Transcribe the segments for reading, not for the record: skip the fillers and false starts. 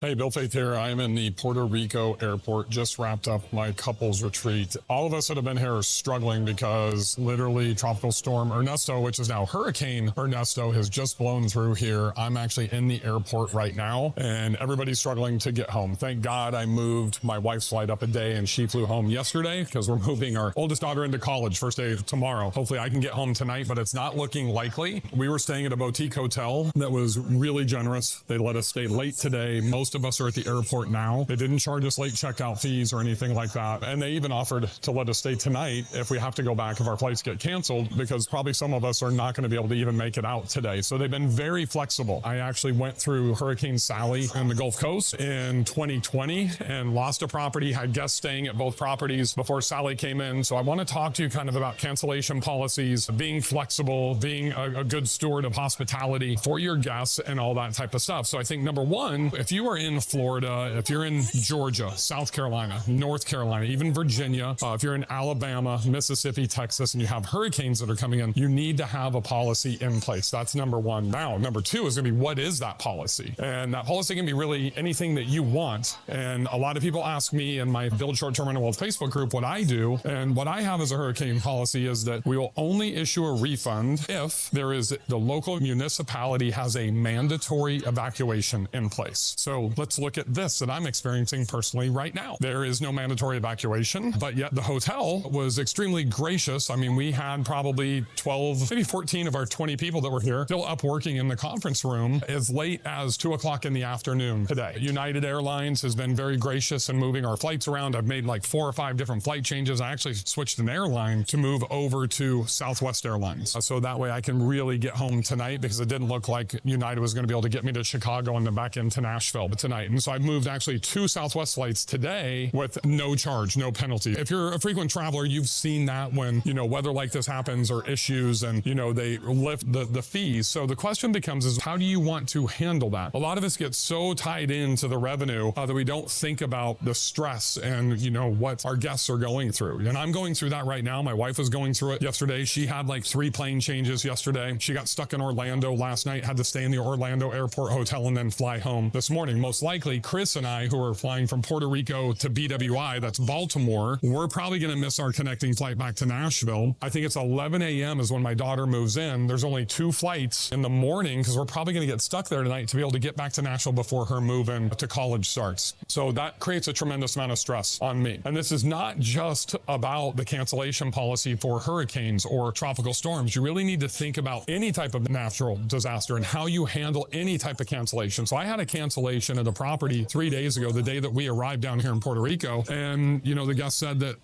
Hey, Bill Faeth here. I'm in the Puerto Rico airport, just wrapped up my couples retreat. All of us that have been here are struggling because literally Tropical Storm Ernesto, which is now Hurricane Ernesto, has just blown through here. I'm actually in the airport right now and everybody's struggling to get home. Thank God I moved my wife's flight up a day and she flew home yesterday because we're moving our oldest daughter into college first day tomorrow. Hopefully I can get home tonight, but it's not looking likely. We were staying at a boutique hotel that was really generous. They let us stay late today. Most of us are at the airport now. They didn't charge us late checkout fees or anything like that. And they even offered to let us stay tonight if we have to go back if our flights get canceled, because probably some of us are not going to be able to even make it out today. So they've been very flexible. I actually went through Hurricane Sally on the Gulf Coast in 2020 and lost a property, had guests staying at both properties before Sally came in. So I want to talk to you kind of about cancellation policies, being flexible, being a good steward of hospitality for your guests and all that type of stuff. So I think number one, if you are in Florida, if you're in Georgia, South Carolina, North Carolina, even Virginia, if you're in Alabama, Mississippi, Texas, and you have hurricanes that are coming in, you need to have a policy in place. That's number one. Now, number two is going to be, what is that policy? And that policy can be really anything that you want. And a lot of people ask me in my Build Short-Term Rental Wealth Facebook group what I do. And what I have as a hurricane policy is that we will only issue a refund if there is the local municipality has a mandatory evacuation in place. So let's look at this that I'm experiencing personally right now. There is no mandatory evacuation, but yet the hotel was extremely gracious. I mean, we had probably 12, maybe 14 of our 20 people that were here still up working in the conference room as late as 2 o'clock in the afternoon today. United Airlines has been very gracious in moving our flights around. I've made like 4 or 5 different flight changes. I actually switched an airline to move over to Southwest Airlines. So that way I can really get home tonight, because it didn't look like United was going to be able to get me to Chicago and then back into Nashville tonight. And so I moved actually 2 Southwest flights today with no charge, no penalty. If you're a frequent traveler, you've seen that when, weather like this happens or issues and, they lift the fees. So the question becomes is, how do you want to handle that? A lot of us get so tied into the revenue that we don't think about the stress and, what our guests are going through. And I'm going through that right now. My wife was going through it yesterday. She had like 3 plane changes yesterday. She got stuck in Orlando last night, had to stay in the Orlando airport hotel and then fly home this morning. Most likely, Chris and I, who are flying from Puerto Rico to BWI, that's Baltimore, we're probably going to miss our connecting flight back to Nashville. I think it's 11 a.m. is when my daughter moves in. There's only 2 flights in the morning because we're probably going to get stuck there tonight to be able to get back to Nashville before her move-in to college starts. So that creates a tremendous amount of stress on me. And this is not just about the cancellation policy for hurricanes or tropical storms. You really need to think about any type of natural disaster and how you handle any type of cancellation. So I had a cancellation at a property 3 days ago, the day that we arrived down here in Puerto Rico. And, the guest said that,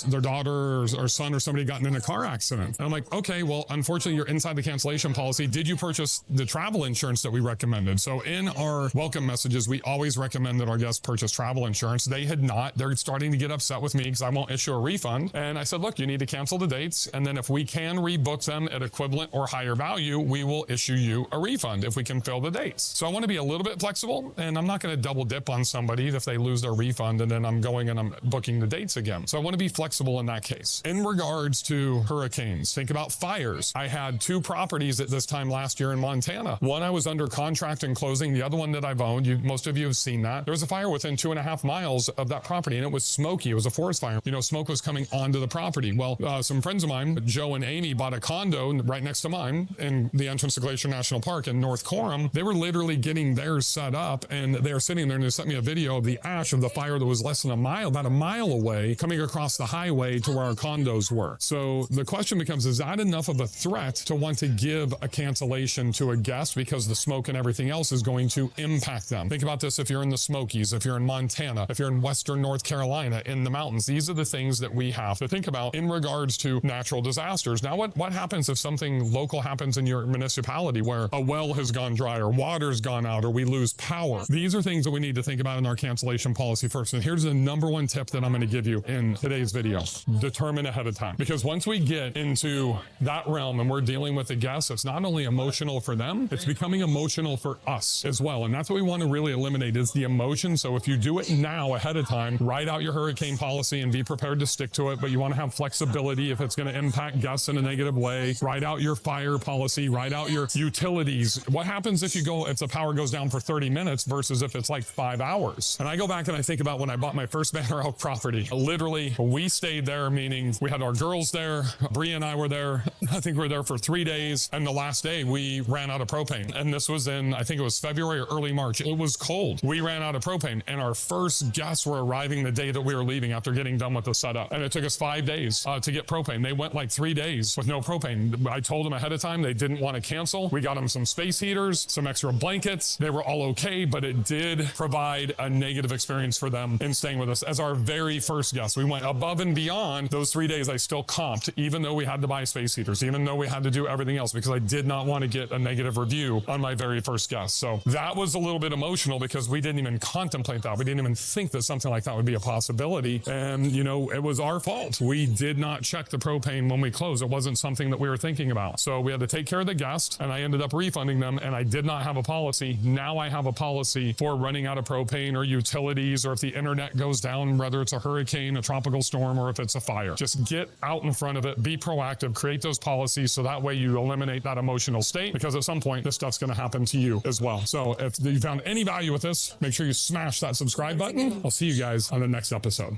their daughter or son or somebody gotten in a car accident. And I'm like, okay, well, unfortunately, you're inside the cancellation policy. Did you purchase the travel insurance that we recommended? So in our welcome messages, we always recommend that our guests purchase travel insurance. They had not. They're starting to get upset with me because I won't issue a refund. And I said, look, you need to cancel the dates. And then if we can rebook them at equivalent or higher value, we will issue you a refund if we can fill the dates. So I want to be a little bit flexible, and I'm not going to double dip on somebody if they lose their refund and then I'm going and I'm booking the dates again. So I want to be flexible in that case. In regards to hurricanes, think about fires. I had 2 properties at this time last year in Montana. One I was under contract and closing. The other one that I've owned, most of you have seen that. There was a fire within 2.5 miles of that property, and it was smoky. It was a forest fire. Smoke was coming onto the property. Well, some friends of mine, Joe and Amy, bought a condo right next to mine in the entrance to Glacier National Park in North Coram. They were literally getting theirs set up, and they were sitting there, and they sent me a video of the ash of the fire that was less than about a mile away, coming across the highway to where our condos were. So the question becomes, is that enough of a threat to want to give a cancellation to a guest because the smoke and everything else is going to impact them? Think about this if you're in the Smokies, if you're in Montana, if you're in Western North Carolina, in the mountains. These are the things that we have to think about in regards to natural disasters. Now, what happens if something local happens in your municipality where a well has gone dry or water's gone out or we lose power? These are things that we need to think about in our cancellation policy first. And here's the number one tip that I'm going to give you in today's video. Determine ahead of time. Because once we get into that realm and we're dealing with the guests, it's not only emotional for them, it's becoming emotional for us as well. And that's what we want to really eliminate, is the emotion. So if you do it now ahead of time, write out your hurricane policy and be prepared to stick to it. But you want to have flexibility if it's going to impact guests in a negative way. Write out your fire policy, write out your utilities. What happens if the power goes down for 30 minutes versus versus if it's like 5 hours. And I go back and I think about when I bought my first Banner Elk property. Literally, we stayed there, meaning we had our girls there. Bree and I were there. I think we were there for 3 days. And the last day we ran out of propane. And this was in, I think it was February or early March. It was cold. We ran out of propane and our first guests were arriving the day that we were leaving after getting done with the setup. And it took us 5 days to get propane. They went like 3 days with no propane. I told them ahead of time they didn't want to cancel. We got them some space heaters, some extra blankets. They were all okay, but it did provide a negative experience for them in staying with us as our very first guests. We went above and beyond those 3 days. I still comped, even though we had to buy space heaters, even though we had to do everything else, because I did not want to get a negative review on my very first guest. So that was a little bit emotional because we didn't even contemplate that. We didn't even think that something like that would be a possibility. And, you know, it was our fault. We did not check the propane when we closed. It wasn't something that we were thinking about. So we had to take care of the guest, and I ended up refunding them, and I did not have a policy. Now I have a policy for running out of propane or utilities, or if the internet goes down, whether it's a hurricane, a tropical storm, or if it's a fire. Just get out in front of it, be proactive, create those policies so that way you eliminate that emotional state, because at some point this stuff's going to happen to you as well. So if you found any value with this, make sure you smash that subscribe button. I'll see you guys on the next episode.